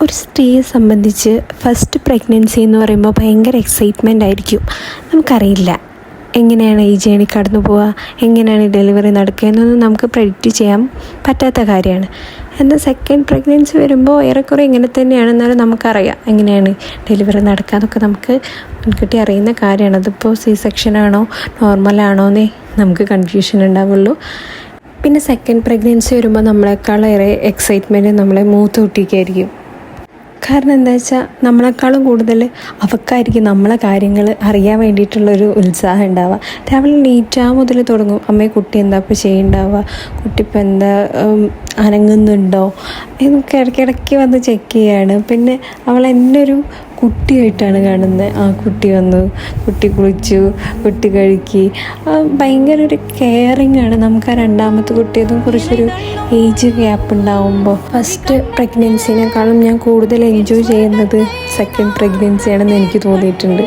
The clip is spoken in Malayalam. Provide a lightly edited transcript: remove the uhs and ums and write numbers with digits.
ഒരു സ്ത്രീയെ സംബന്ധിച്ച് ഫസ്റ്റ് പ്രഗ്നൻസി എന്ന് പറയുമ്പോൾ ഭയങ്കര എക്സൈറ്റ്മെൻ്റ് ആയിരിക്കും. നമുക്കറിയില്ല എങ്ങനെയാണ് ഈ ജേണി കടന്നു പോവുക, എങ്ങനെയാണ് ഈ ഡെലിവറി നടക്കുക എന്നൊന്നും നമുക്ക് പ്രെഡിക്റ്റ് ചെയ്യാൻ പറ്റാത്ത കാര്യമാണ്. എന്നാൽ സെക്കൻഡ് പ്രഗ്നൻസി വരുമ്പോൾ ഏറെക്കുറെ ഇങ്ങനെ തന്നെയാണ്. എന്നാലും നമുക്കറിയാം എങ്ങനെയാണ് ഡെലിവറി നടക്കുക, അതൊക്കെ നമുക്ക് മുൻകൂട്ടി അറിയുന്ന കാര്യമാണ്. അതിപ്പോൾ സി സെക്ഷനാണോ നോർമലാണോ എന്നേ നമുക്ക് കൺഫ്യൂഷൻ ഉണ്ടാവുള്ളൂ. പിന്നെ സെക്കൻഡ് പ്രഗ്നൻസി വരുമ്പോൾ നമ്മളെക്കാളേറെ എക്സൈറ്റ്മെൻറ്റ് നമ്മളെ മൂത്ത കുട്ടിക്കായിരിക്കും. കാരണം എന്താ വെച്ചാൽ നമ്മളെക്കാളും കൂടുതൽ അവൾക്കായിരിക്കും നമ്മളെ കാര്യങ്ങൾ അറിയാൻ വേണ്ടിയിട്ടുള്ളൊരു ഉത്സാഹം ഉണ്ടാവുക. രാവിലെ നീറ്റാ മുതൽ തുടങ്ങും, അമ്മയെ കുട്ടി എന്താ ഇപ്പോൾ ചെയ്യുന്നുണ്ടാവുക, കുട്ടി ഇപ്പോൾ എന്താ അനങ്ങുന്നുണ്ടോ എന്നൊക്കെ ഇടയ്ക്കിടയ്ക്ക് വന്ന് ചെക്ക് ചെയ്യാണ്. പിന്നെ അവൾ എന്നെ ഒരു കുട്ടിയായിട്ടാണ് കാണുന്നത്. ആ കുട്ടി വന്നു, കുട്ടി കുളിച്ചു, കുട്ടി കഴുകി, ഭയങ്കര ഒരു കെയറിങ് ആണ്. നമുക്ക് ആ രണ്ടാമത്തെ കുട്ടിയതും കുറച്ചൊരു ഏജ് ഗ്യാപ്പ് ഉണ്ടാവുമ്പോൾ ഫസ്റ്റ് പ്രഗ്നൻസിനേക്കാളും ഞാൻ കൂടുതൽ എൻജോയ് ചെയ്യുന്നത് സെക്കൻഡ് പ്രഗ്നൻസി ആണെന്ന് എനിക്ക് തോന്നിയിട്ടുണ്ട്.